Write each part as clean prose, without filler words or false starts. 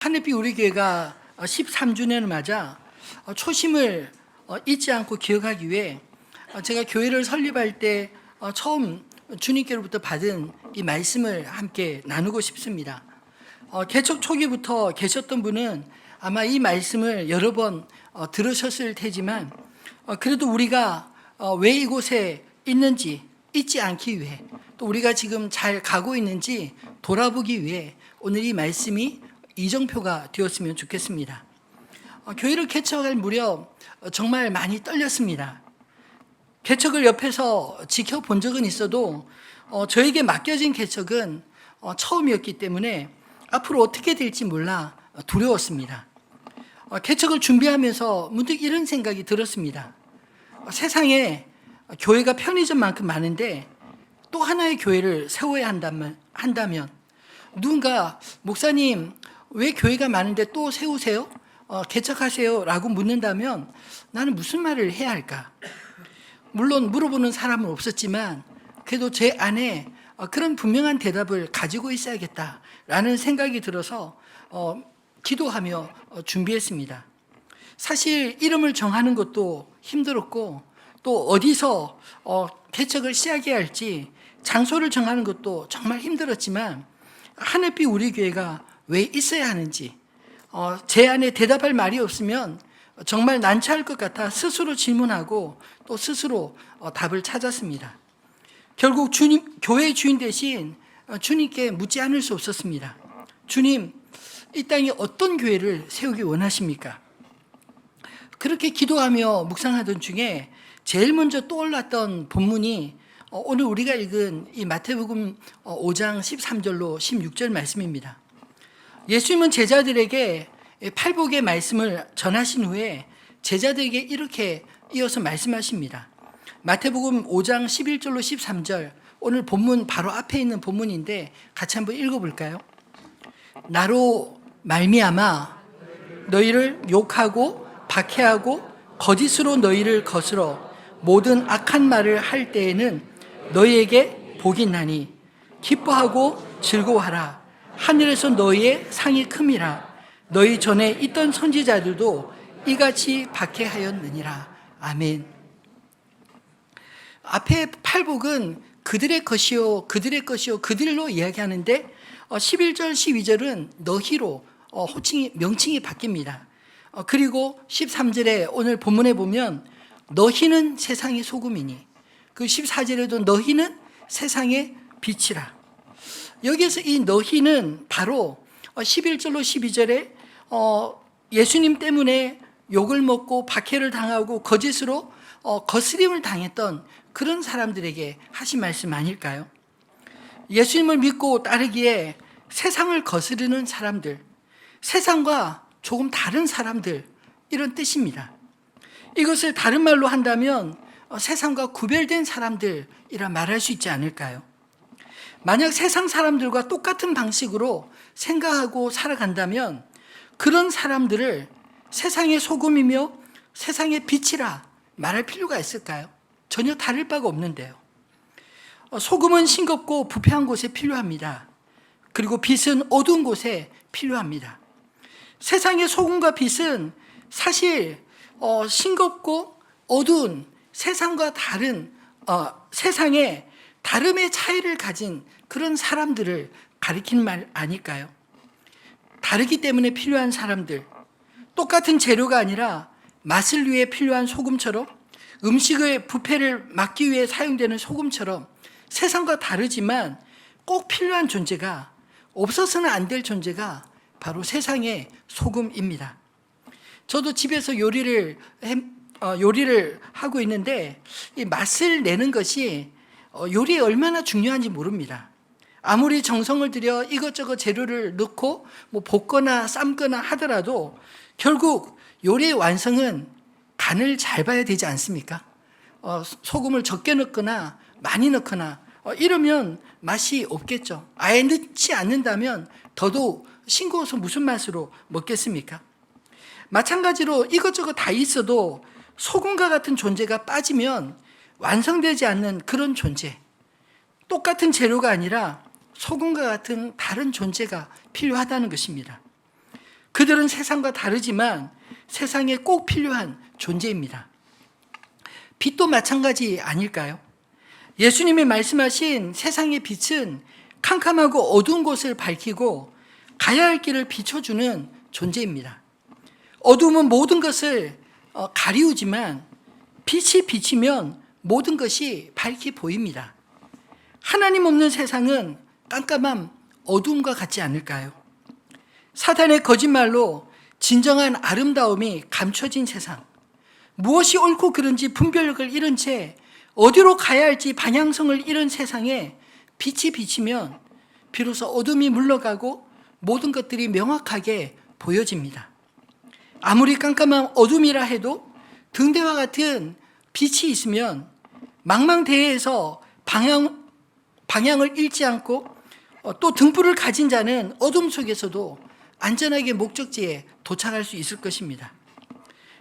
하늘빛 우리 교회가 13주년을 맞아 초심을 잊지 않고 기억하기 위해 제가 교회를 설립할 때 처음 주님께로부터 받은 이 말씀을 함께 나누고 싶습니다. 개척 초기부터 계셨던 분은 아마 이 말씀을 여러 번 들으셨을 테지만 그래도 우리가 왜 이곳에 있는지 잊지 않기 위해 또 우리가 지금 잘 가고 있는지 돌아보기 위해 오늘 이 말씀이 이정표가 되었으면 좋겠습니다. 교회를 개척할 무렵 정말 많이 떨렸습니다. 개척을 옆에서 지켜본 적은 있어도 저에게 맡겨진 개척은 처음이었기 때문에 앞으로 어떻게 될지 몰라 두려웠습니다. 개척을 준비하면서 문득 이런 생각이 들었습니다. 세상에 교회가 편의점만큼 많은데 또 하나의 교회를 세워야 한다면 누군가 목사님 왜 교회가 많은데 또 세우세요? 개척하세요? 라고 묻는다면 나는 무슨 말을 해야 할까? 물론 물어보는 사람은 없었지만 그래도 제 안에 그런 분명한 대답을 가지고 있어야겠다라는 생각이 들어서 기도하며 준비했습니다. 사실 이름을 정하는 것도 힘들었고 또 어디서 개척을 시작해야 할지 장소를 정하는 것도 정말 힘들었지만 하늘빛 우리 교회가 왜 있어야 하는지 제 안에 대답할 말이 없으면 정말 난처할 것 같아 스스로 질문하고 또 스스로 답을 찾았습니다. 결국 주님, 교회의 주인 대신 주님께 묻지 않을 수 없었습니다. 주님, 이 땅에 어떤 교회를 세우기 원하십니까? 그렇게 기도하며 묵상하던 중에 제일 먼저 떠올랐던 본문이 오늘 우리가 읽은 이 마태복음 5장 13절로 16절 말씀입니다. 예수님은 제자들에게 팔복의 말씀을 전하신 후에 제자들에게 이렇게 이어서 말씀하십니다. 마태복음 5장 11절로 13절, 오늘 본문 바로 앞에 있는 본문인데 같이 한번 읽어볼까요? 나로 말미암아 너희를 욕하고 박해하고 거짓으로 너희를 거스러 모든 악한 말을 할 때에는 너희에게 복이 나니 기뻐하고 즐거워하라. 하늘에서 너희의 상이 큼이라. 너희 전에 있던 선지자들도 이같이 박해하였느니라. 아멘. 앞에 팔복은 그들의 것이요 그들의 것이요 그들로 이야기하는데 11절 12절은 너희로 명칭이 바뀝니다. 그리고 13절에 오늘 본문에 보면 너희는 세상의 소금이니 그 14절에도 너희는 세상의 빛이라. 여기에서 이 너희는 바로 11절로 12절에 예수님 때문에 욕을 먹고 박해를 당하고 거짓으로 거스림을 당했던 그런 사람들에게 하신 말씀 아닐까요? 예수님을 믿고 따르기에 세상을 거스르는 사람들, 세상과 조금 다른 사람들, 이런 뜻입니다. 이것을 다른 말로 한다면 세상과 구별된 사람들이라 말할 수 있지 않을까요? 만약 세상 사람들과 똑같은 방식으로 생각하고 살아간다면 그런 사람들을 세상의 소금이며 세상의 빛이라 말할 필요가 있을까요? 전혀 다를 바가 없는데요. 소금은 싱겁고 부패한 곳에 필요합니다. 그리고 빛은 어두운 곳에 필요합니다. 세상의 소금과 빛은 사실 싱겁고 어두운 세상과 다른 세상에 다름의 차이를 가진 그런 사람들을 가리키는 말 아닐까요? 다르기 때문에 필요한 사람들, 똑같은 재료가 아니라 맛을 위해 필요한 소금처럼 음식의 부패를 막기 위해 사용되는 소금처럼 세상과 다르지만 꼭 필요한 존재가, 없어서는 안 될 존재가 바로 세상의 소금입니다. 저도 집에서 요리를 하고 있는데 이 맛을 내는 것이 요리에 얼마나 중요한지 모릅니다. 아무리 정성을 들여 이것저것 재료를 넣고 볶거나 삶거나 하더라도 결국 요리의 완성은 간을 잘 봐야 되지 않습니까? 소금을 적게 넣거나 많이 넣거나 이러면 맛이 없겠죠. 아예 넣지 않는다면 더더욱 싱거워서 무슨 맛으로 먹겠습니까? 마찬가지로 이것저것 다 있어도 소금과 같은 존재가 빠지면 완성되지 않는 그런 존재, 똑같은 재료가 아니라 소금과 같은 다른 존재가 필요하다는 것입니다. 그들은 세상과 다르지만 세상에 꼭 필요한 존재입니다. 빛도 마찬가지 아닐까요? 예수님이 말씀하신 세상의 빛은 캄캄하고 어두운 곳을 밝히고 가야 할 길을 비춰주는 존재입니다. 어둠은 모든 것을 가리우지만 빛이 비치면 모든 것이 밝게 보입니다. 하나님 없는 세상은 깜깜한 어둠과 같지 않을까요? 사탄의 거짓말로 진정한 아름다움이 감춰진 세상, 무엇이 옳고 그른지 분별력을 잃은 채 어디로 가야 할지 방향성을 잃은 세상에 빛이 비치면 비로소 어둠이 물러가고 모든 것들이 명확하게 보여집니다. 아무리 깜깜한 어둠이라 해도 등대와 같은 빛이 있으면 망망대해에서 방향을 잃지 않고 또 등불을 가진 자는 어둠 속에서도 안전하게 목적지에 도착할 수 있을 것입니다.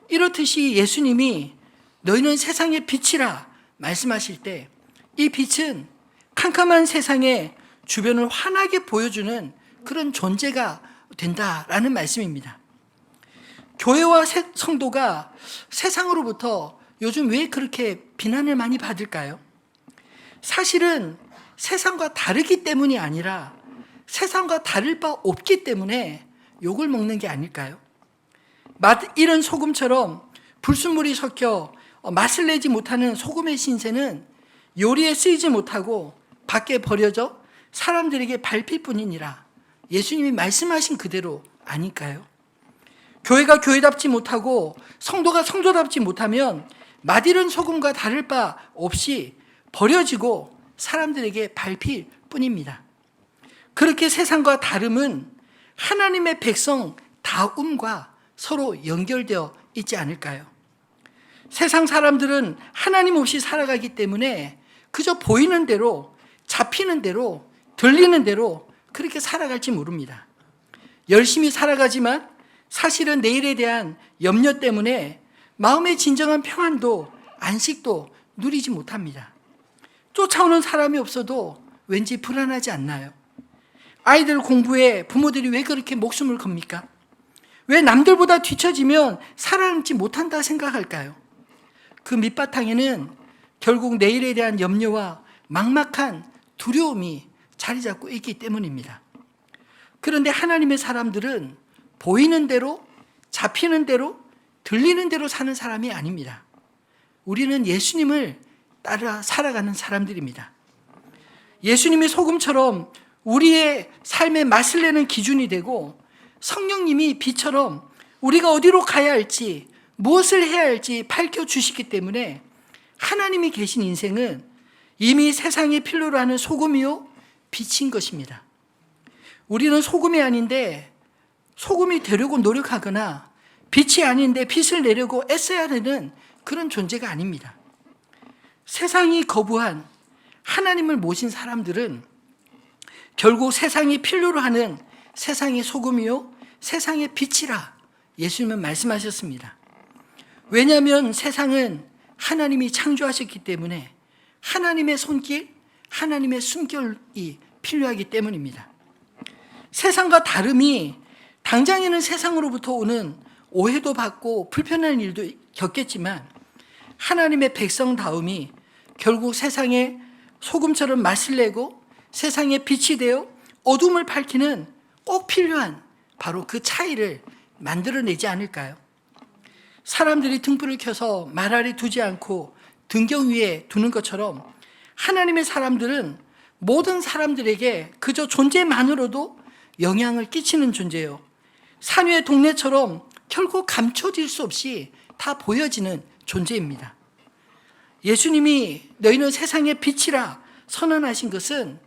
이렇듯이 예수님이 너희는 세상의 빛이라 말씀하실 때 이 빛은 캄캄한 세상에 주변을 환하게 보여주는 그런 존재가 된다라는 말씀입니다. 교회와 성도가 세상으로부터 요즘 왜 그렇게 비난을 많이 받을까요? 사실은 세상과 다르기 때문이 아니라 세상과 다를 바 없기 때문에 욕을 먹는 게 아닐까요? 맛 잃은 소금처럼 불순물이 섞여 맛을 내지 못하는 소금의 신세는 요리에 쓰이지 못하고 밖에 버려져 사람들에게 밟힐 뿐이니라. 예수님이 말씀하신 그대로 아닐까요? 교회가 교회답지 못하고 성도가 성도답지 못하면 맛 잃은 소금과 다를 바 없이 버려지고 사람들에게 밟힐 뿐입니다. 그렇게 세상과 다름은 하나님의 백성 다움과 서로 연결되어 있지 않을까요? 세상 사람들은 하나님 없이 살아가기 때문에 그저 보이는 대로, 잡히는 대로, 들리는 대로 그렇게 살아갈지 모릅니다. 열심히 살아가지만 사실은 내일에 대한 염려 때문에 마음의 진정한 평안도 안식도 누리지 못합니다. 쫓아오는 사람이 없어도 왠지 불안하지 않나요? 아이들 공부에 부모들이 왜 그렇게 목숨을 겁니까? 왜 남들보다 뒤처지면 살아남지 못한다 생각할까요? 그 밑바탕에는 결국 내일에 대한 염려와 막막한 두려움이 자리 잡고 있기 때문입니다. 그런데 하나님의 사람들은 보이는 대로, 잡히는 대로, 들리는 대로 사는 사람이 아닙니다. 우리는 예수님을 따라 살아가는 사람들입니다. 예수님이 소금처럼 우리의 삶의 맛을 내는 기준이 되고 성령님이 빛처럼 우리가 어디로 가야 할지 무엇을 해야 할지 밝혀주시기 때문에 하나님이 계신 인생은 이미 세상이 필요로 하는 소금이요 빛인 것입니다. 우리는 소금이 아닌데 소금이 되려고 노력하거나 빛이 아닌데 빛을 내려고 애써야 되는 그런 존재가 아닙니다. 세상이 거부한 하나님을 모신 사람들은 결국 세상이 필요로 하는 세상의 소금이요 세상의 빛이라 예수님은 말씀하셨습니다. 왜냐하면 세상은 하나님이 창조하셨기 때문에 하나님의 손길, 하나님의 숨결이 필요하기 때문입니다. 세상과 다름이 당장에는 세상으로부터 오는 오해도 받고 불편한 일도 겪겠지만 하나님의 백성다움이 결국 세상에 소금처럼 맛을 내고 세상에 빛이 되어 어둠을 밝히는 꼭 필요한 바로 그 차이를 만들어내지 않을까요? 사람들이 등불을 켜서 말 아래 두지 않고 등경 위에 두는 것처럼 하나님의 사람들은 모든 사람들에게 그저 존재만으로도 영향을 끼치는 존재예요. 산 위의 동네처럼 결코 감춰질 수 없이 다 보여지는 존재입니다. 예수님이 너희는 세상의 빛이라 선언하신 것은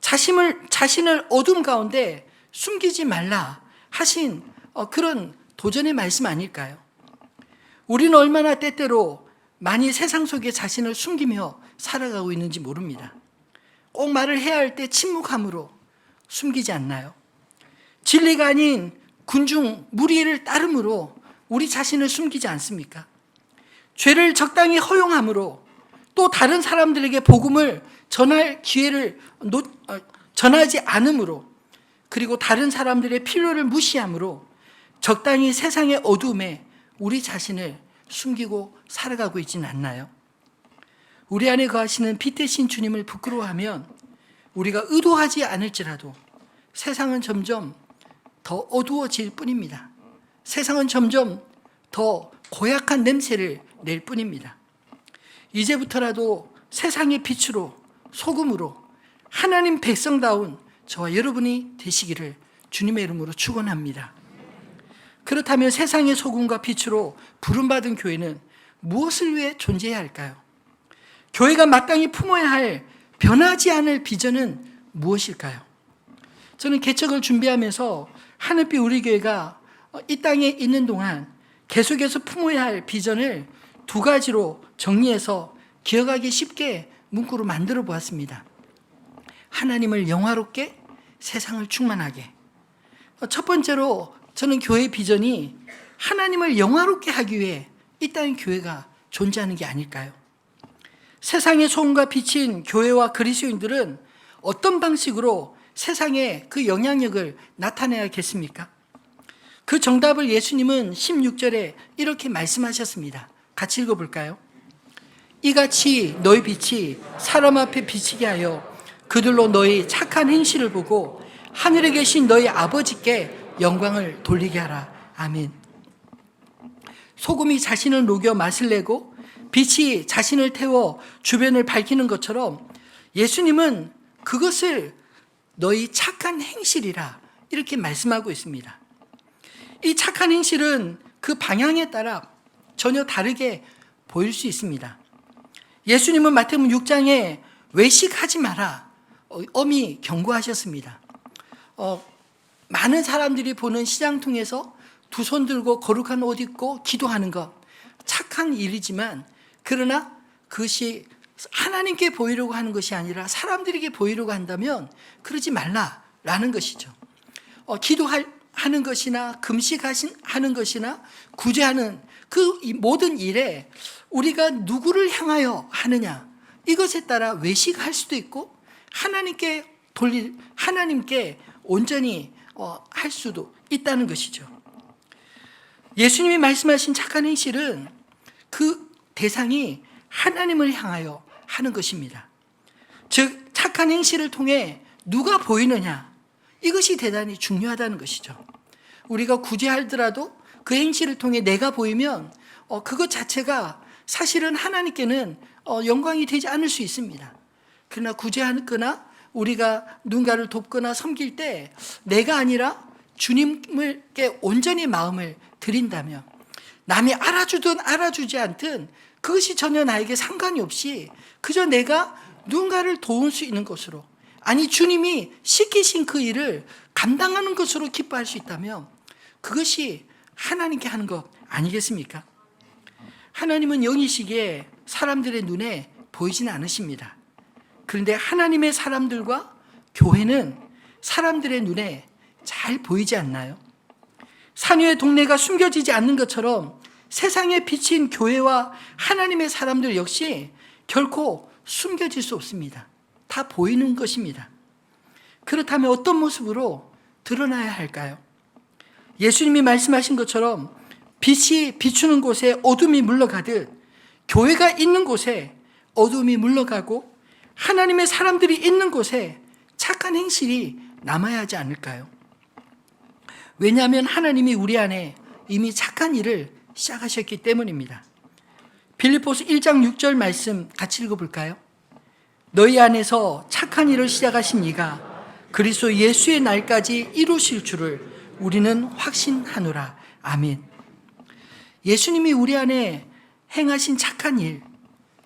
자신을 어둠 가운데 숨기지 말라 하신 그런 도전의 말씀 아닐까요? 우리는 얼마나 때때로 많이 세상 속에 자신을 숨기며 살아가고 있는지 모릅니다. 꼭 말을 해야 할 때 침묵함으로 숨기지 않나요? 진리가 아닌 군중 무리를 따름으로 우리 자신을 숨기지 않습니까? 죄를 적당히 허용함으로 또 다른 사람들에게 복음을 전할 기회를 전하지 않음으로 그리고 다른 사람들의 필요를 무시함으로 적당히 세상의 어두움에 우리 자신을 숨기고 살아가고 있지는 않나요? 우리 안에 거하시는 빛 대신 주님을 부끄러워하면 우리가 의도하지 않을지라도 세상은 점점 더 어두워질 뿐입니다. 세상은 점점 더 고약한 냄새를 낼 뿐입니다. 이제부터라도 세상의 빛으로, 소금으로 하나님 백성다운 저와 여러분이 되시기를 주님의 이름으로 축원합니다. 그렇다면 세상의 소금과 빛으로 부름받은 교회는 무엇을 위해 존재해야 할까요? 교회가 마땅히 품어야 할 변하지 않을 비전은 무엇일까요? 저는 개척을 준비하면서 하늘빛 우리 교회가 이 땅에 있는 동안 계속해서 품어야 할 비전을 두 가지로 정리해서 기억하기 쉽게 문구로 만들어 보았습니다. 하나님을 영화롭게, 세상을 충만하게. 첫 번째로 저는 교회 비전이 하나님을 영화롭게 하기 위해 이 땅의 교회가 존재하는 게 아닐까요? 세상의 소금과 빛인 교회와 그리스도인들은 어떤 방식으로 세상에 그 영향력을 나타내야겠습니까? 그 정답을 예수님은 16절에 이렇게 말씀하셨습니다. 같이 읽어볼까요? 이같이 너희 빛이 사람 앞에 비치게 하여 그들로 너희 착한 행실을 보고 하늘에 계신 너희 아버지께 영광을 돌리게 하라. 아멘. 소금이 자신을 녹여 맛을 내고 빛이 자신을 태워 주변을 밝히는 것처럼 예수님은 그것을 너희 착한 행실이라 이렇게 말씀하고 있습니다. 이 착한 행실은 그 방향에 따라 전혀 다르게 보일 수 있습니다. 예수님은 마태복음 6장에 외식하지 마라 엄히 경고하셨습니다. 많은 사람들이 보는 시장통에서 두 손 들고 거룩한 옷 입고 기도하는 것 착한 일이지만 그러나 그것이 하나님께 보이려고 하는 것이 아니라 사람들에게 보이려고 한다면 그러지 말라라는 것이죠. 기도하는 것이나 금식하는 것이나 구제하는 그 모든 일에 우리가 누구를 향하여 하느냐 이것에 따라 외식할 수도 있고 하나님께 온전히 할 수도 있다는 것이죠. 예수님이 말씀하신 착한 행실은 그 대상이 하나님을 향하여 하는 것입니다. 즉 착한 행실을 통해 누가 보이느냐 이것이 대단히 중요하다는 것이죠. 우리가 구제하더라도 그 행실을 통해 내가 보이면 그것 자체가 사실은 하나님께는 영광이 되지 않을 수 있습니다. 그러나 구제하거나 우리가 누군가를 돕거나 섬길 때 내가 아니라 주님께 온전히 마음을 드린다면 남이 알아주든 알아주지 않든 그것이 전혀 나에게 상관이 없이 그저 내가 누군가를 도울 수 있는 것으로 아니 주님이 시키신 그 일을 감당하는 것으로 기뻐할 수 있다면 그것이 하나님께 하는 것 아니겠습니까? 하나님은 영이시기에 사람들의 눈에 보이지는 않으십니다. 그런데 하나님의 사람들과 교회는 사람들의 눈에 잘 보이지 않나요? 산 위의 동네가 숨겨지지 않는 것처럼 세상에 비친 교회와 하나님의 사람들 역시 결코 숨겨질 수 없습니다. 다 보이는 것입니다. 그렇다면 어떤 모습으로 드러나야 할까요? 예수님이 말씀하신 것처럼 빛이 비추는 곳에 어둠이 물러가듯 교회가 있는 곳에 어둠이 물러가고 하나님의 사람들이 있는 곳에 착한 행실이 남아야 하지 않을까요? 왜냐하면 하나님이 우리 안에 이미 착한 일을 시작하셨기 때문입니다. 빌립보서 1장 6절 말씀 같이 읽어볼까요? 너희 안에서 착한 일을 시작하신 이가 그리스도 예수의 날까지 이루실 줄을 우리는 확신하노라. 아멘. 예수님이 우리 안에 행하신 착한 일,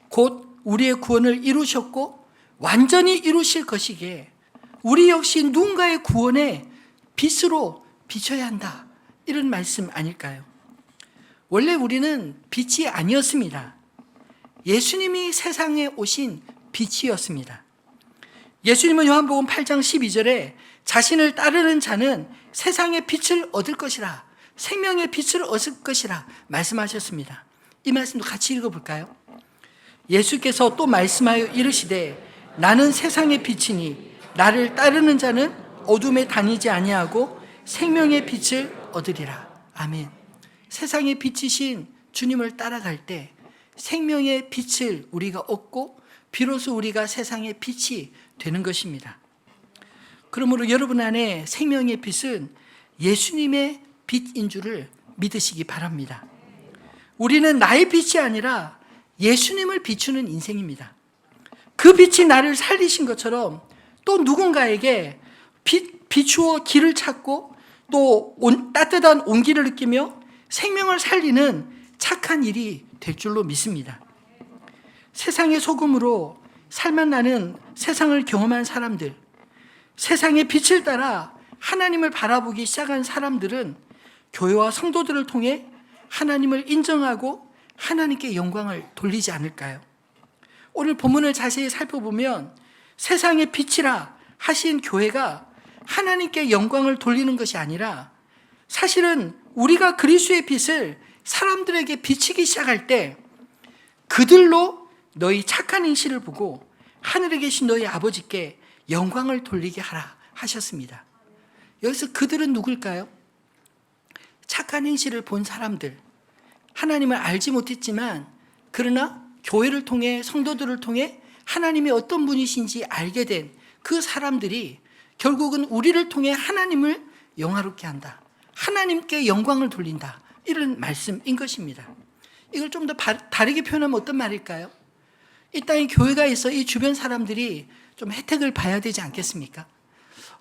곧 우리의 구원을 이루셨고 완전히 이루실 것이기에 우리 역시 누군가의 구원의 빛으로 비춰야 한다. 이런 말씀 아닐까요? 원래 우리는 빛이 아니었습니다. 예수님이 세상에 오신 빛이었습니다. 예수님은 요한복음 8장 12절에 자신을 따르는 자는 세상의 빛을 얻을 것이라, 생명의 빛을 얻을 것이라 말씀하셨습니다. 이 말씀도 같이 읽어볼까요? 예수께서 또 말씀하여 이르시되 나는 세상의 빛이니 나를 따르는 자는 어둠에 다니지 아니하고 생명의 빛을 얻으리라. 아멘. 세상의 빛이신 주님을 따라갈 때 생명의 빛을 우리가 얻고 비로소 우리가 세상의 빛이 되는 것입니다. 그러므로 여러분 안에 생명의 빛은 예수님의 빛인 줄을 믿으시기 바랍니다. 우리는 나의 빛이 아니라 예수님을 비추는 인생입니다. 그 빛이 나를 살리신 것처럼 또 누군가에게 비추어 길을 찾고 또 따뜻한 온기를 느끼며 생명을 살리는 착한 일이 될 줄로 믿습니다. 세상의 소금으로 살맛 나는 세상을 경험한 사람들, 세상의 빛을 따라 하나님을 바라보기 시작한 사람들은 교회와 성도들을 통해 하나님을 인정하고 하나님께 영광을 돌리지 않을까요? 오늘 본문을 자세히 살펴보면 세상의 빛이라 하신 교회가 하나님께 영광을 돌리는 것이 아니라 사실은 우리가 그리스도의 빛을 사람들에게 비치기 시작할 때 그들로 너희 착한 행실을 보고 하늘에 계신 너희 아버지께 영광을 돌리게 하라 하셨습니다. 여기서 그들은 누굴까요? 착한 행실을 본 사람들, 하나님을 알지 못했지만 그러나 교회를 통해 성도들을 통해 하나님이 어떤 분이신지 알게 된 그 사람들이 결국은 우리를 통해 하나님을 영화롭게 한다. 하나님께 영광을 돌린다. 이런 말씀인 것입니다. 이걸 좀 더 다르게 표현하면 어떤 말일까요? 이 땅에 교회가 있어 이 주변 사람들이 좀 혜택을 봐야 되지 않겠습니까?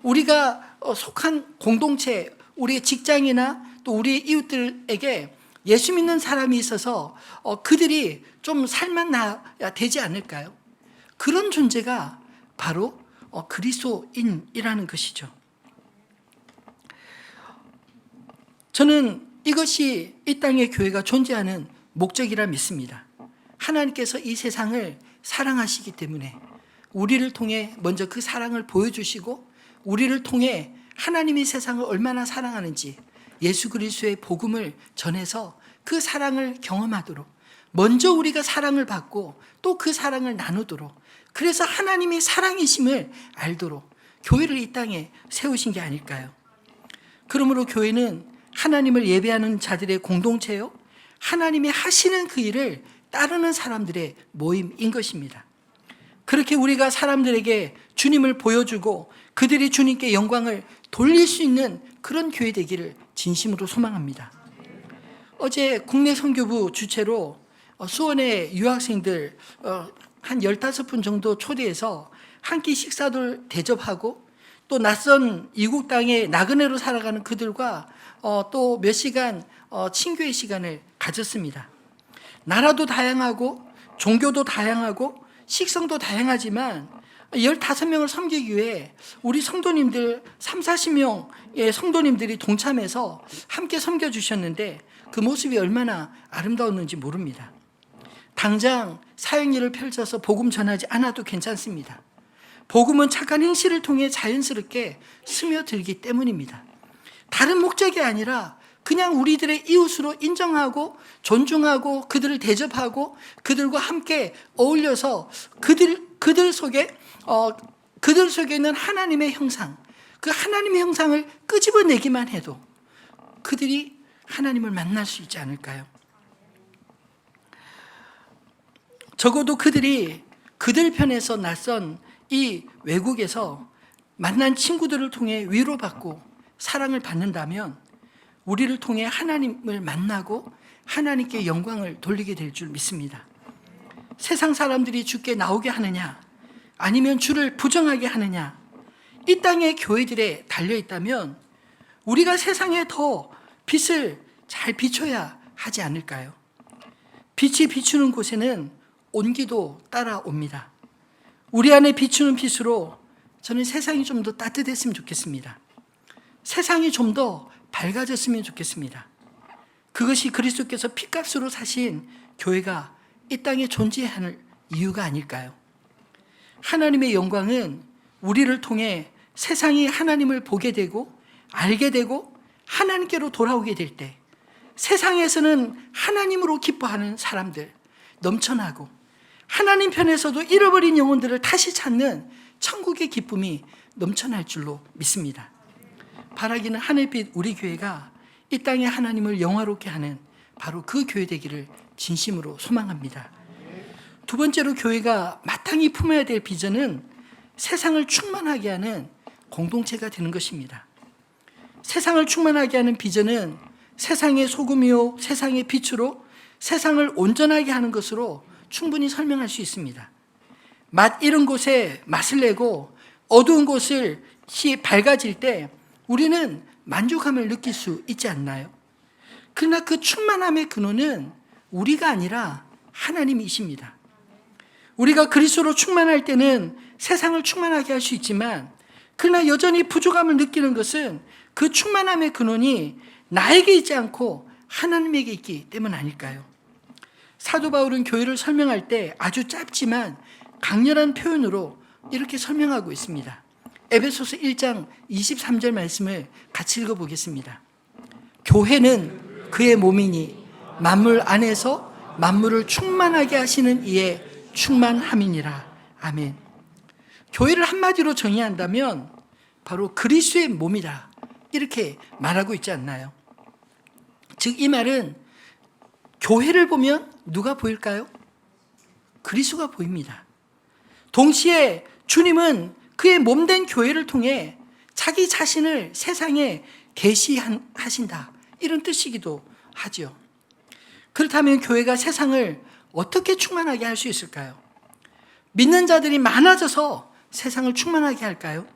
우리가 속한 공동체, 우리의 직장이나 또 우리의 이웃들에게 예수 믿는 사람이 있어서 그들이 좀 살만나야 되지 않을까요? 그런 존재가 바로 그리스도인이라는 것이죠. 저는 이것이 이 땅의 교회가 존재하는 목적이라 믿습니다. 하나님께서 이 세상을 사랑하시기 때문에 우리를 통해 먼저 그 사랑을 보여주시고 우리를 통해 하나님이 세상을 얼마나 사랑하는지 예수 그리스도의 복음을 전해서 그 사랑을 경험하도록 먼저 우리가 사랑을 받고 또 그 사랑을 나누도록 그래서 하나님이 사랑이심을 알도록 교회를 이 땅에 세우신 게 아닐까요? 그러므로 교회는 하나님을 예배하는 자들의 공동체요, 하나님이 하시는 그 일을 따르는 사람들의 모임인 것입니다. 그렇게 우리가 사람들에게 주님을 보여주고 그들이 주님께 영광을 돌릴 수 있는 그런 교회 되기를 진심으로 소망합니다. 어제 국내 선교부 주최로 수원의 유학생들 한 15분 정도 초대해서 한 끼 식사를 대접하고 또 낯선 이국 땅에 나그네로 살아가는 그들과 또 몇 시간 친교의 시간을 가졌습니다. 나라도 다양하고 종교도 다양하고 식성도 다양하지만 15명을 섬기기 위해 우리 성도님들 30-40명의 성도님들이 동참해서 함께 섬겨주셨는데 그 모습이 얼마나 아름다웠는지 모릅니다. 당장 사역일을 펼쳐서 복음 전하지 않아도 괜찮습니다. 복음은 착한 행실을 통해 자연스럽게 스며들기 때문입니다. 다른 목적이 아니라 그냥 우리들의 이웃으로 인정하고 존중하고 그들을 대접하고 그들과 함께 어울려서 그들 속에 있는 하나님의 형상, 그 하나님의 형상을 끄집어내기만 해도 그들이 하나님을 만날 수 있지 않을까요? 적어도 그들이 그들 편에서 낯선 이 외국에서 만난 친구들을 통해 위로받고 사랑을 받는다면 우리를 통해 하나님을 만나고 하나님께 영광을 돌리게 될 줄 믿습니다. 세상 사람들이 주께 나오게 하느냐 아니면 주를 부정하게 하느냐, 이 땅의 교회들에 달려있다면 우리가 세상에 더 빛을 잘 비춰야 하지 않을까요? 빛이 비추는 곳에는 온기도 따라옵니다. 우리 안에 비추는 빛으로 저는 세상이 좀 더 따뜻했으면 좋겠습니다. 세상이 좀 더 밝아졌으면 좋겠습니다. 그것이 그리스도께서 핏값으로 사신 교회가 이 땅에 존재하는 이유가 아닐까요? 하나님의 영광은 우리를 통해 세상이 하나님을 보게 되고 알게 되고 하나님께로 돌아오게 될 때 세상에서는 하나님으로 기뻐하는 사람들 넘쳐나고 하나님 편에서도 잃어버린 영혼들을 다시 찾는 천국의 기쁨이 넘쳐날 줄로 믿습니다. 바라기는 하늘빛 우리 교회가 이 땅의 하나님을 영화롭게 하는 바로 그 교회 되기를 진심으로 소망합니다. 두 번째로 교회가 마땅히 품어야 될 비전은 세상을 충만하게 하는 공동체가 되는 것입니다. 세상을 충만하게 하는 비전은 세상의 소금이요 세상의 빛으로 세상을 온전하게 하는 것으로 충분히 설명할 수 있습니다. 맛 잃은 곳에 맛을 내고 어두운 곳이 밝아질 때 우리는 만족함을 느낄 수 있지 않나요? 그러나 그 충만함의 근원은 우리가 아니라 하나님이십니다. 우리가 그리스도로 충만할 때는 세상을 충만하게 할 수 있지만 그러나 여전히 부족함을 느끼는 것은 그 충만함의 근원이 나에게 있지 않고 하나님에게 있기 때문 아닐까요? 사도 바울은 교회를 설명할 때 아주 짧지만 강렬한 표현으로 이렇게 설명하고 있습니다. 에베소서 1장 23절 말씀을 같이 읽어보겠습니다. 교회는 그의 몸이니 만물 안에서 만물을 충만하게 하시는 이의 충만함이니라. 아멘. 교회를 한마디로 정의한다면 바로 그리스도의 몸이다, 이렇게 말하고 있지 않나요? 즉 이 말은 교회를 보면 누가 보일까요? 그리스도가 보입니다. 동시에 주님은 그의 몸된 교회를 통해 자기 자신을 세상에 계시하신다, 이런 뜻이기도 하죠. 그렇다면 교회가 세상을 어떻게 충만하게 할 수 있을까요? 믿는 자들이 많아져서 세상을 충만하게 할까요?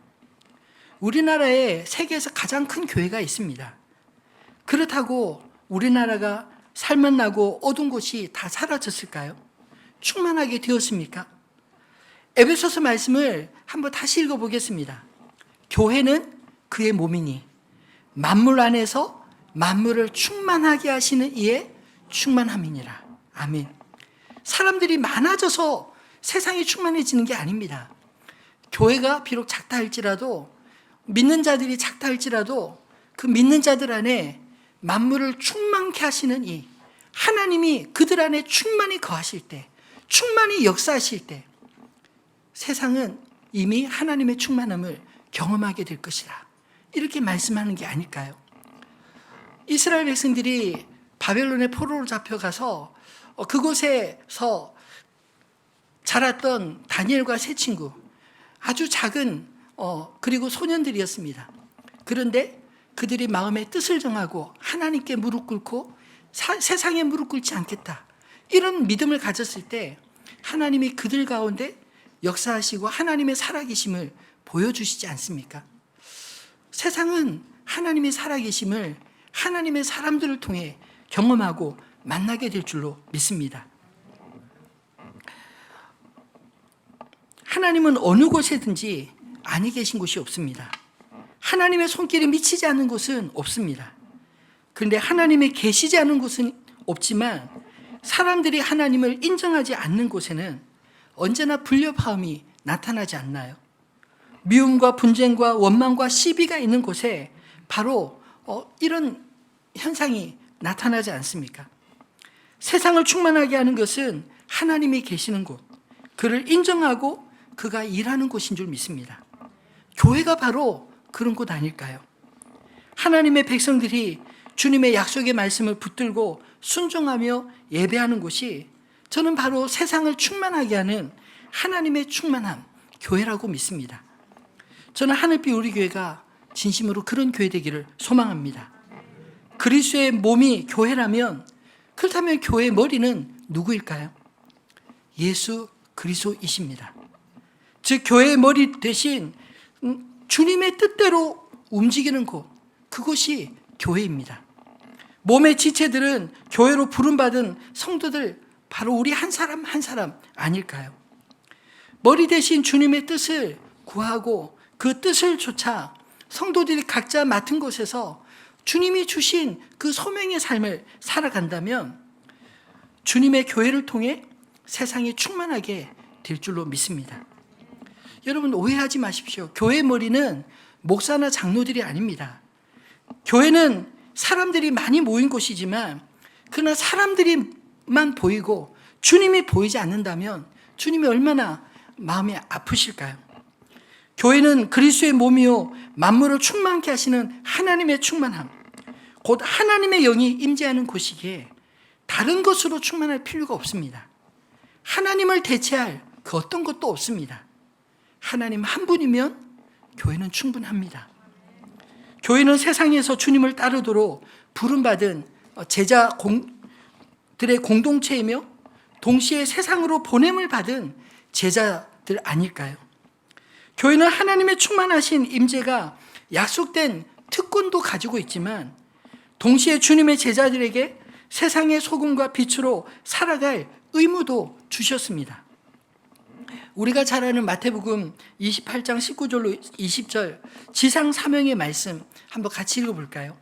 우리나라에 세계에서 가장 큰 교회가 있습니다. 그렇다고 우리나라가 살만 나고 어두운 곳이 다 사라졌을까요? 충만하게 되었습니까? 에베소서 말씀을 한번 다시 읽어보겠습니다. 교회는 그의 몸이니 만물 안에서 만물을 충만하게 하시는 이의 충만함이니라. 아멘. 사람들이 많아져서 세상이 충만해지는 게 아닙니다. 교회가 비록 작다 할지라도, 믿는 자들이 작다 할지라도 그 믿는 자들 안에 만물을 충만케 하시는 이 하나님이 그들 안에 충만히 거하실 때, 충만히 역사하실 때 세상은 이미 하나님의 충만함을 경험하게 될 것이다, 이렇게 말씀하는 게 아닐까요? 이스라엘 백성들이 바벨론의 포로로 잡혀가서 그곳에서 자랐던 다니엘과 세 친구, 아주 작은 그리고 소년들이었습니다. 그런데 그들이 마음의 뜻을 정하고 하나님께 무릎 꿇고 세상에 무릎 꿇지 않겠다, 이런 믿음을 가졌을 때 하나님이 그들 가운데 역사하시고 하나님의 살아계심을 보여주시지 않습니까? 세상은 하나님의 살아계심을 하나님의 사람들을 통해 경험하고 만나게 될 줄로 믿습니다. 하나님은 어느 곳에든지 아니 계신 곳이 없습니다. 하나님의 손길이 미치지 않는 곳은 없습니다. 그런데 하나님이 계시지 않은 곳은 없지만 사람들이 하나님을 인정하지 않는 곳에는 언제나 불협화음이 나타나지 않나요? 미움과 분쟁과 원망과 시비가 있는 곳에 바로 이런 현상이 나타나지 않습니까? 세상을 충만하게 하는 것은 하나님이 계시는 곳, 그를 인정하고 그가 일하는 곳인 줄 믿습니다. 교회가 바로 그런 곳 아닐까요? 하나님의 백성들이 주님의 약속의 말씀을 붙들고 순종하며 예배하는 곳이 저는 바로 세상을 충만하게 하는 하나님의 충만함, 교회라고 믿습니다. 저는 하늘빛 우리 교회가 진심으로 그런 교회 되기를 소망합니다. 그리스도의 몸이 교회라면, 그렇다면 교회의 머리는 누구일까요? 예수 그리스도이십니다. 즉 교회의 머리 대신 주님의 뜻대로 움직이는 곳, 그곳이 교회입니다. 몸의 지체들은 교회로 부름받은 성도들, 바로 우리 한 사람 한 사람 아닐까요? 머리 대신 주님의 뜻을 구하고 그 뜻을 좇아 성도들이 각자 맡은 곳에서 주님이 주신 그 소명의 삶을 살아간다면 주님의 교회를 통해 세상이 충만하게 될 줄로 믿습니다. 여러분 오해하지 마십시오. 교회의 머리는 목사나 장로들이 아닙니다. 교회는 사람들이 많이 모인 곳이지만 그러나 사람들이만 보이고 주님이 보이지 않는다면 주님이 얼마나 마음이 아프실까요? 교회는 그리스도의 몸이요 만물을 충만케 하시는 하나님의 충만함, 곧 하나님의 영이 임재하는 곳이기에 다른 것으로 충만할 필요가 없습니다. 하나님을 대체할 그 어떤 것도 없습니다. 하나님 한 분이면 교회는 충분합니다. 교회는 세상에서 주님을 따르도록 부름받은 제자들의 공동체이며 동시에 세상으로 보냄을 받은 제자들 아닐까요? 교회는 하나님의 충만하신 임재가 약속된 특권도 가지고 있지만 동시에 주님의 제자들에게 세상의 소금과 빛으로 살아갈 의무도 주셨습니다. 우리가 잘 아는 마태복음 28장 19절로 20절 지상 사명의 말씀 한번 같이 읽어볼까요?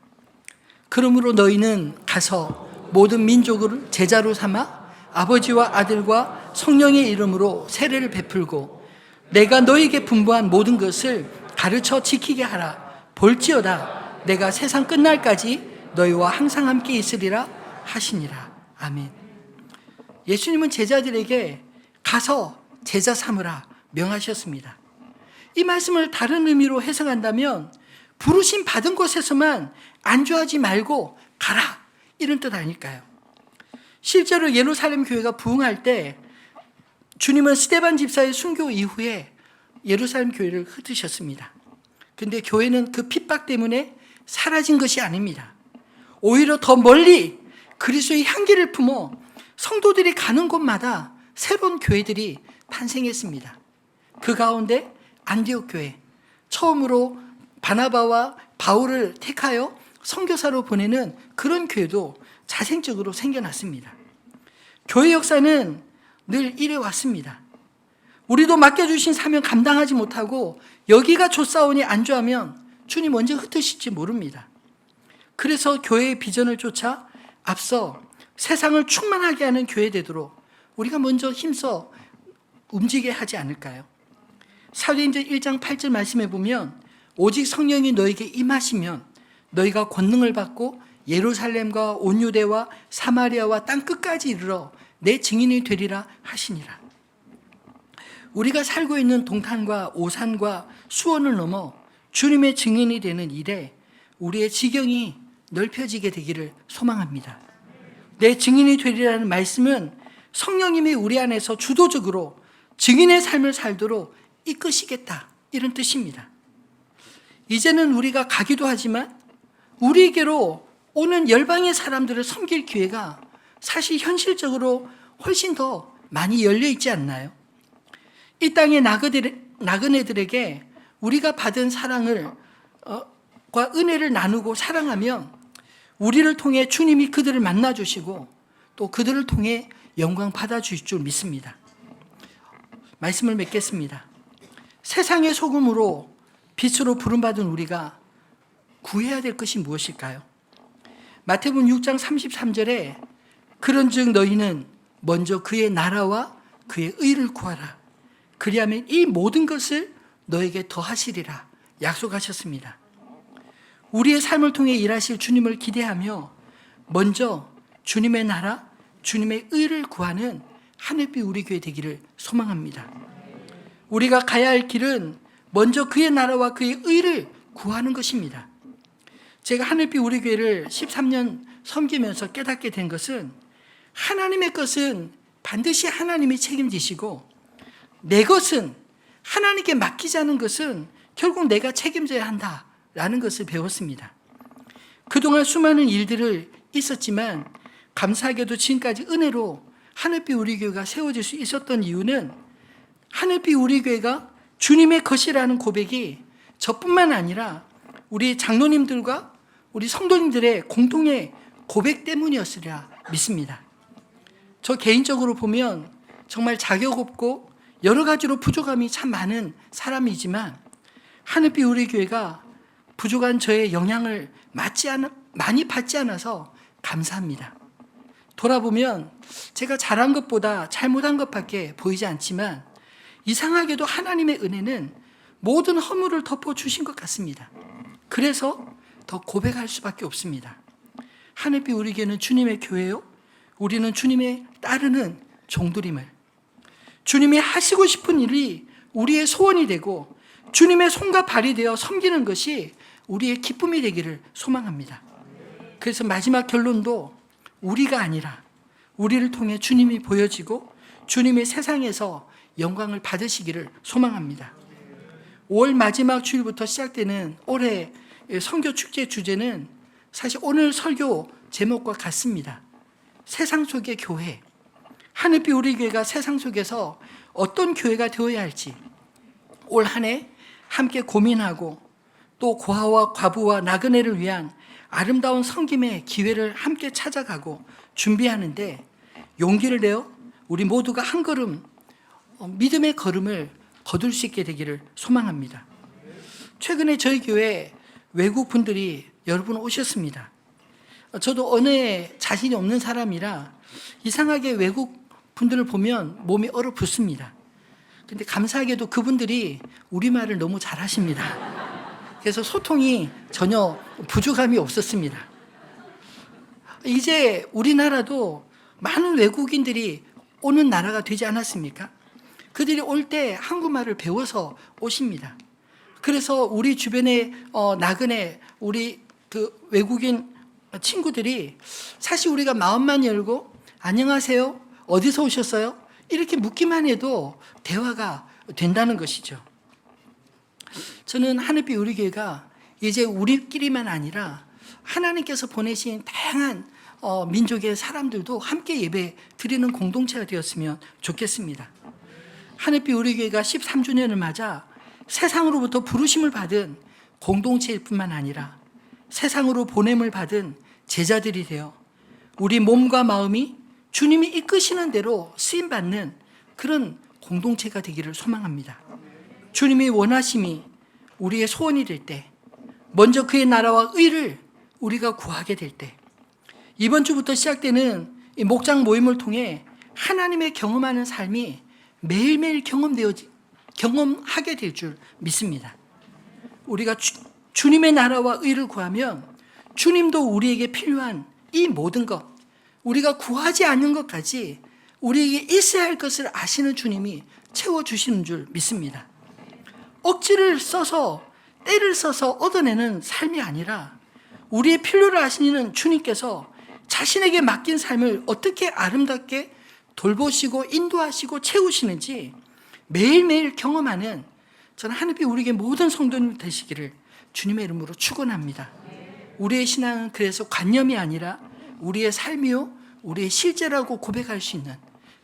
그러므로 너희는 가서 모든 민족을 제자로 삼아 아버지와 아들과 성령의 이름으로 세례를 베풀고 내가 너희에게 분부한 모든 것을 가르쳐 지키게 하라. 볼지어다 내가 세상 끝날까지 너희와 항상 함께 있으리라 하시니라. 아멘. 예수님은 제자들에게 가서 제자 삼으라 명하셨습니다. 이 말씀을 다른 의미로 해석한다면 부르심 받은 곳에서만 안주하지 말고 가라, 이런 뜻 아닐까요? 실제로 예루살렘 교회가 부흥할 때 주님은 스데반 집사의 순교 이후에 예루살렘 교회를 흩으셨습니다. 근데 교회는 그 핍박 때문에 사라진 것이 아닙니다. 오히려 더 멀리 그리스도의 향기를 품어 성도들이 가는 곳마다 새로운 교회들이 탄생했습니다. 그 가운데 안디옥 교회, 처음으로 바나바와 바울을 택하여 선교사로 보내는 그런 교회도 자생적으로 생겨났습니다. 교회 역사는 늘 이래 왔습니다. 우리도 맡겨주신 사명 감당하지 못하고 여기가 좋사오니 안주하면 주님 언제 흩으실지 모릅니다. 그래서 교회의 비전을 쫓아 앞서 세상을 충만하게 하는 교회 되도록 우리가 먼저 힘써 움직이게 하지 않을까요? 사도행전 1장 8절 말씀에 보면 오직 성령이 너에게 임하시면 너희가 권능을 받고 예루살렘과 온 유대와 사마리아와 땅 끝까지 이르러 내 증인이 되리라 하시니라. 우리가 살고 있는 동탄과 오산과 수원을 넘어 주님의 증인이 되는 일에 우리의 지경이 넓혀지게 되기를 소망합니다. 내 증인이 되리라는 말씀은 성령님이 우리 안에서 주도적으로 증인의 삶을 살도록 이끄시겠다, 이런 뜻입니다. 이제는 우리가 가기도 하지만 우리에게로 오는 열방의 사람들을 섬길 기회가 사실 현실적으로 훨씬 더 많이 열려 있지 않나요? 이 땅의 나그네들에게 우리가 받은 사랑을 과 은혜를 나누고 사랑하면 우리를 통해 주님이 그들을 만나주시고 또 그들을 통해 영광 받아주실 줄 믿습니다. 말씀을 맺겠습니다. 세상의 소금으로 빛으로 부름받은 우리가 구해야 될 것이 무엇일까요? 마태복음 6장 33절에 그런즉 너희는 먼저 그의 나라와 그의 의를 구하라. 그리하면 이 모든 것을 너에게 더하시리라 약속하셨습니다. 우리의 삶을 통해 일하실 주님을 기대하며 먼저 주님의 나라, 주님의 의를 구하는 하늘빛 우리 교회 되기를 소망합니다. 우리가 가야 할 길은 먼저 그의 나라와 그의 의를 구하는 것입니다. 제가 하늘빛 우리 교회를 13년 섬기면서 깨닫게 된 것은 하나님의 것은 반드시 하나님이 책임지시고 내 것은 하나님께 맡기자는 것은 결국 내가 책임져야 한다라는 것을 배웠습니다. 그동안 수많은 일들을 있었지만 감사하게도 지금까지 은혜로 하늘빛 우리 교회가 세워질 수 있었던 이유는 하늘빛 우리 교회가 주님의 것이라는 고백이 저뿐만 아니라 우리 장로님들과 우리 성도님들의 공통의 고백 때문이었으리라 믿습니다. 저 개인적으로 보면 정말 자격 없고 여러 가지로 부족함이 참 많은 사람이지만 하늘빛 우리 교회가 부족한 저의 영향을 많이 받지 않아서 감사합니다. 돌아보면 제가 잘한 것보다 잘못한 것밖에 보이지 않지만 이상하게도 하나님의 은혜는 모든 허물을 덮어주신 것 같습니다. 그래서 더 고백할 수밖에 없습니다. 하늘빛 우리 교회는 주님의 교회요, 우리는 주님의 따르는 종들임을, 주님이 하시고 싶은 일이 우리의 소원이 되고 주님의 손과 발이 되어 섬기는 것이 우리의 기쁨이 되기를 소망합니다. 그래서 마지막 결론도 우리가 아니라 우리를 통해 주님이 보여지고 주님의 세상에서 영광을 받으시기를 소망합니다. 5월 마지막 주일부터 시작되는 올해 선교 축제 주제는 사실 오늘 설교 제목과 같습니다. 세상 속의 교회. 하늘빛 우리 교회가 세상 속에서 어떤 교회가 되어야 할지 올 한 해 함께 고민하고 또 고아와 과부와 나그네를 위한 아름다운 섬김의 기회를 함께 찾아가고 준비하는데 용기를 내어 우리 모두가 한 걸음 믿음의 걸음을 거둘 수 있게 되기를 소망합니다. 최근에 저희 교회에 외국 분들이 여러 분 오셨습니다. 저도 언어에 자신이 없는 사람이라 이상하게 외국 분들을 보면 몸이 얼어붙습니다. 근데 감사하게도 그분들이 우리말을 너무 잘하십니다. 그래서 소통이 전혀 부족함이 없었습니다. 이제 우리나라도 많은 외국인들이 오는 나라가 되지 않았습니까? 그들이 올 때 한국말을 배워서 오십니다. 그래서 우리 주변에 나그네 우리 그 외국인 친구들이 사실 우리가 마음만 열고 안녕하세요, 어디서 오셨어요? 이렇게 묻기만 해도 대화가 된다는 것이죠. 저는 하늘빛 우리 교회가 이제 우리끼리만 아니라 하나님께서 보내신 다양한 민족의 사람들도 함께 예배 드리는 공동체가 되었으면 좋겠습니다. 하늘빛 우리 교회가 13주년을 맞아 세상으로부터 부르심을 받은 공동체일 뿐만 아니라 세상으로 보냄을 받은 제자들이 되어 우리 몸과 마음이 주님이 이끄시는 대로 쓰임받는 그런 공동체가 되기를 소망합니다. 주님이 원하심이 우리의 소원이 될 때, 먼저 그의 나라와 의를 우리가 구하게 될 때, 이번 주부터 시작되는 이 목장 모임을 통해 하나님의 경험하는 삶이 매일매일 경험하게 될 줄 믿습니다. 우리가 주님의 나라와 의를 구하면 주님도 우리에게 필요한 이 모든 것, 우리가 구하지 않는 것까지 우리에게 있어야 할 것을 아시는 주님이 채워주시는 줄 믿습니다. 억지를 써서 때를 써서 얻어내는 삶이 아니라 우리의 필요를 아시는 주님께서 자신에게 맡긴 삶을 어떻게 아름답게 돌보시고 인도하시고 채우시는지 매일매일 경험하는 저는 하늘빛 우리에게 모든 성도님 되시기를 주님의 이름으로 축원합니다. 우리의 신앙은 그래서 관념이 아니라 우리의 삶이요 우리의 실제라고 고백할 수 있는,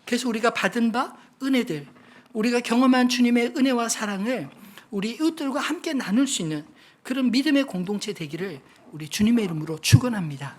그래서 우리가 받은 바 은혜들, 우리가 경험한 주님의 은혜와 사랑을 우리 이웃들과 함께 나눌 수 있는 그런 믿음의 공동체 되기를 우리 주님의 이름으로 축원합니다.